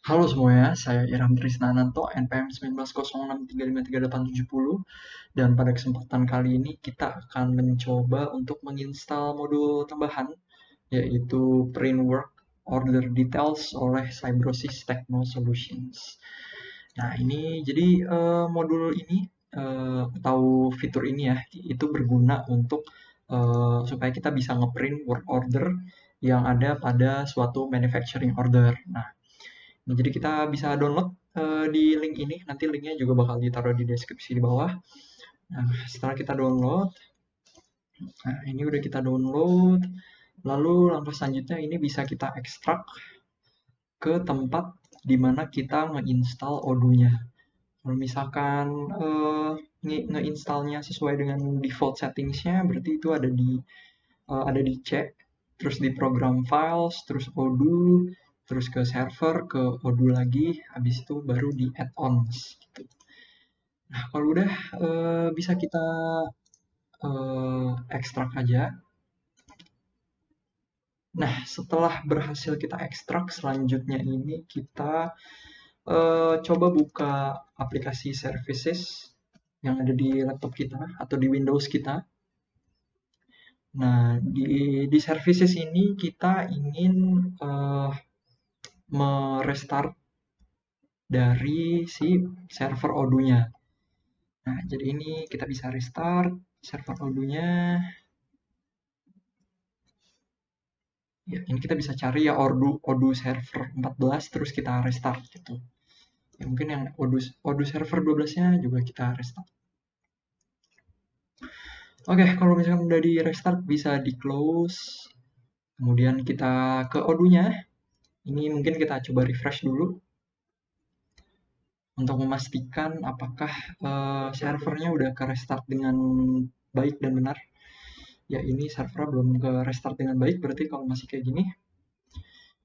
Halo semuanya, saya Iram Trisnananto, NPM 1906353870, dan pada kesempatan kali ini kita akan mencoba untuk menginstal modul tambahan, yaitu Printwork Order Details oleh Cybrosis Techno Solutions. Nah, ini jadi modul ini atau fitur ini ya, itu berguna untuk supaya kita bisa ngeprint work order yang ada pada suatu manufacturing order. Nah, jadi kita bisa download di link ini, nanti linknya juga bakal ditaruh di deskripsi di bawah. Nah, setelah kita download, nah ini udah kita download, lalu langkah selanjutnya ini bisa kita ekstrak ke tempat di mana kita nge-install Odoo-nya. Kalau misalkan nge-installnya sesuai dengan default settingsnya, berarti itu ada di C, terus di program files, terus Odoo, terus ke server, ke Odoo lagi, habis itu baru di add-ons gitu. Nah, kalau udah bisa kita ekstrak aja. Nah, setelah berhasil kita ekstrak, selanjutnya ini kita coba buka aplikasi services yang ada di laptop kita atau di Windows kita. Nah, di services ini kita ingin merestart dari si server Odoo-nya. Nah, jadi ini kita bisa restart server Odoo-nya. Ya, ini kita bisa cari ya Odoo server 14 terus kita restart gitu. Ya, mungkin yang Odoo server 12-nya juga kita restart. Oke, kalau misalkan udah di restart bisa di close. Kemudian kita ke Odoo-nya. Ini mungkin kita coba refresh dulu untuk memastikan apakah servernya udah ke restart dengan baik dan benar. Ya, ini servernya belum ke restart dengan baik, berarti kalau masih kayak gini,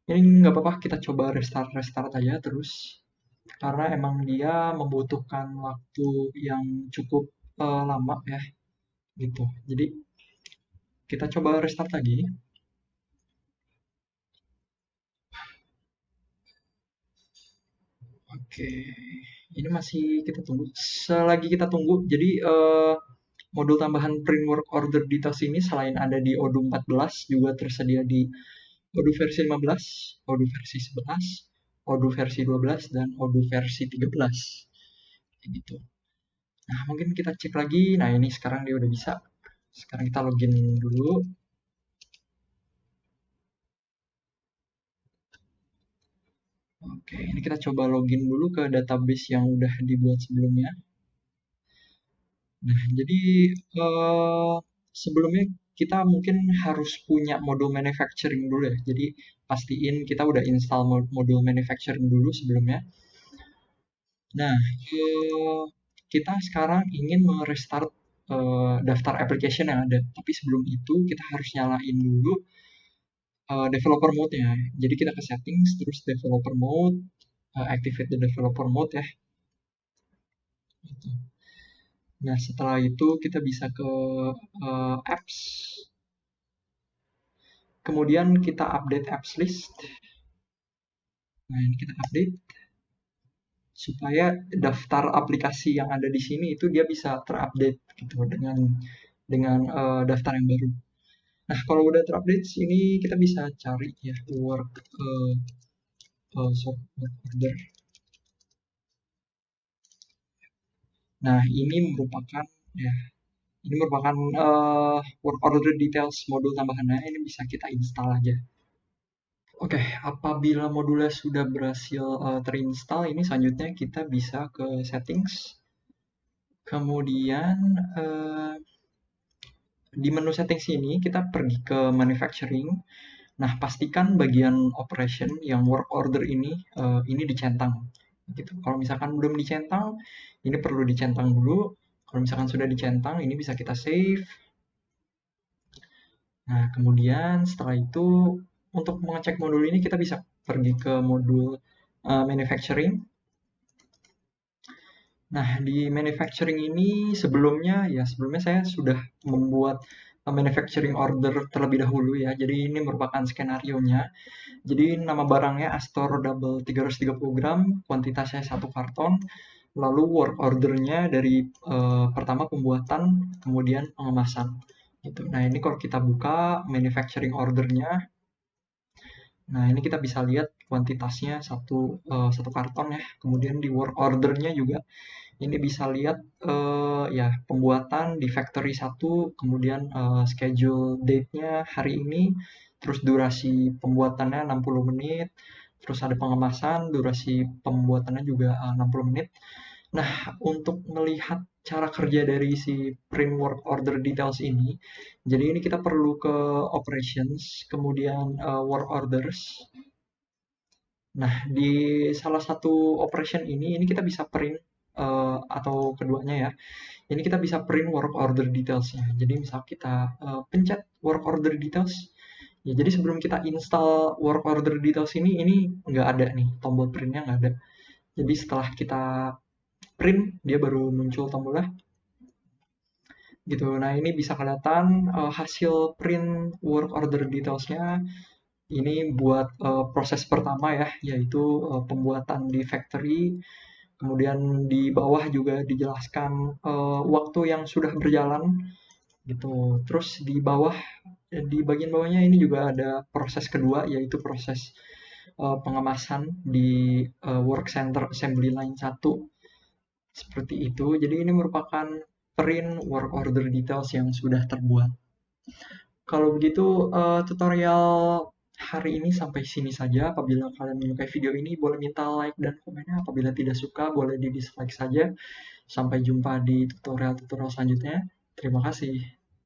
ini nggak apa-apa, kita coba restart aja terus. Karena emang dia membutuhkan waktu yang cukup lama ya, gitu. Jadi kita coba restart lagi. Oke, ini masih kita tunggu. Selagi kita tunggu, jadi modul tambahan print work order details ini selain ada di Odoo 14 juga tersedia di Odoo versi 15, Odoo versi 11, Odoo versi 12, dan Odoo versi 13. Kayak gitu. Nah, mungkin kita cek lagi. Nah, ini sekarang dia udah bisa. Sekarang kita login dulu. Oke, ini kita coba login dulu ke database yang udah dibuat sebelumnya. Nah, jadi eh, sebelumnya kita mungkin harus punya modul manufacturing dulu ya. Jadi pastiin kita udah install modul manufacturing dulu sebelumnya. Nah, eh, kita sekarang ingin merestart daftar application yang ada. Tapi sebelum itu kita harus nyalain dulu developer mode-nya. Jadi kita ke settings, terus developer mode, activate the developer mode ya. Gitu. Nah, setelah itu kita bisa ke apps, kemudian kita update apps list. Nah, ini kita update supaya daftar aplikasi yang ada di sini itu dia bisa terupdate gitu dengan daftar yang baru. Nah, kalau udah terupdate sini kita bisa cari ya work order. Nah, ini merupakan work order details modul tambahannya. Ini bisa kita install aja. Oke, apabila modulnya sudah berhasil terinstall, ini selanjutnya kita bisa ke settings. Kemudian di menu settings ini kita pergi ke manufacturing. Nah, pastikan bagian operation yang work order ini dicentang. Gitu. Kalau misalkan belum dicentang, ini perlu dicentang dulu. Kalau misalkan sudah dicentang, ini bisa kita save. Nah, kemudian setelah itu untuk mengecek modul ini kita bisa pergi ke modul manufacturing. Nah, di manufacturing ini sebelumnya saya sudah membuat manufacturing order terlebih dahulu ya. Jadi ini merupakan skenario-nya. Jadi nama barangnya Astor Double 330 gram, kuantitasnya 1 karton. Lalu work ordernya dari pertama pembuatan, kemudian pengemasan. Gitu. Nah ini kalau kita buka manufacturing ordernya, nah ini kita bisa lihat kuantitasnya satu karton ya. Kemudian di work ordernya juga ini bisa lihat ya pembuatan di factory 1, kemudian schedule date-nya hari ini, terus durasi pembuatannya 60 menit, terus ada pengemasan, durasi pembuatannya juga 60 menit. Nah, untuk melihat cara kerja dari si print work order details ini, jadi ini kita perlu ke operations, kemudian work orders. Nah, di salah satu operation ini kita bisa print atau keduanya ya. Ini kita bisa print work order details-nya. Jadi misal kita pencet work order details, ya jadi sebelum kita install work order details ini nggak ada nih, tombol printnya nggak ada. Jadi setelah kita print, dia baru muncul tombolnya gitu. Nah ini bisa kelihatan hasil print work order details-nya. Ini buat proses pertama ya, yaitu pembuatan di factory. Kemudian di bawah juga dijelaskan waktu yang sudah berjalan gitu. Terus di bawah, di bagian bawahnya ini juga ada proses kedua, yaitu proses pengemasan di work center assembly line 1 seperti itu. Jadi ini merupakan print work order details yang sudah terbuat. Kalau begitu tutorial hari ini sampai sini saja. Apabila kalian menyukai video ini, boleh minta like dan komennya. Apabila tidak suka, boleh di dislike saja. Sampai jumpa di tutorial-tutorial selanjutnya. Terima kasih.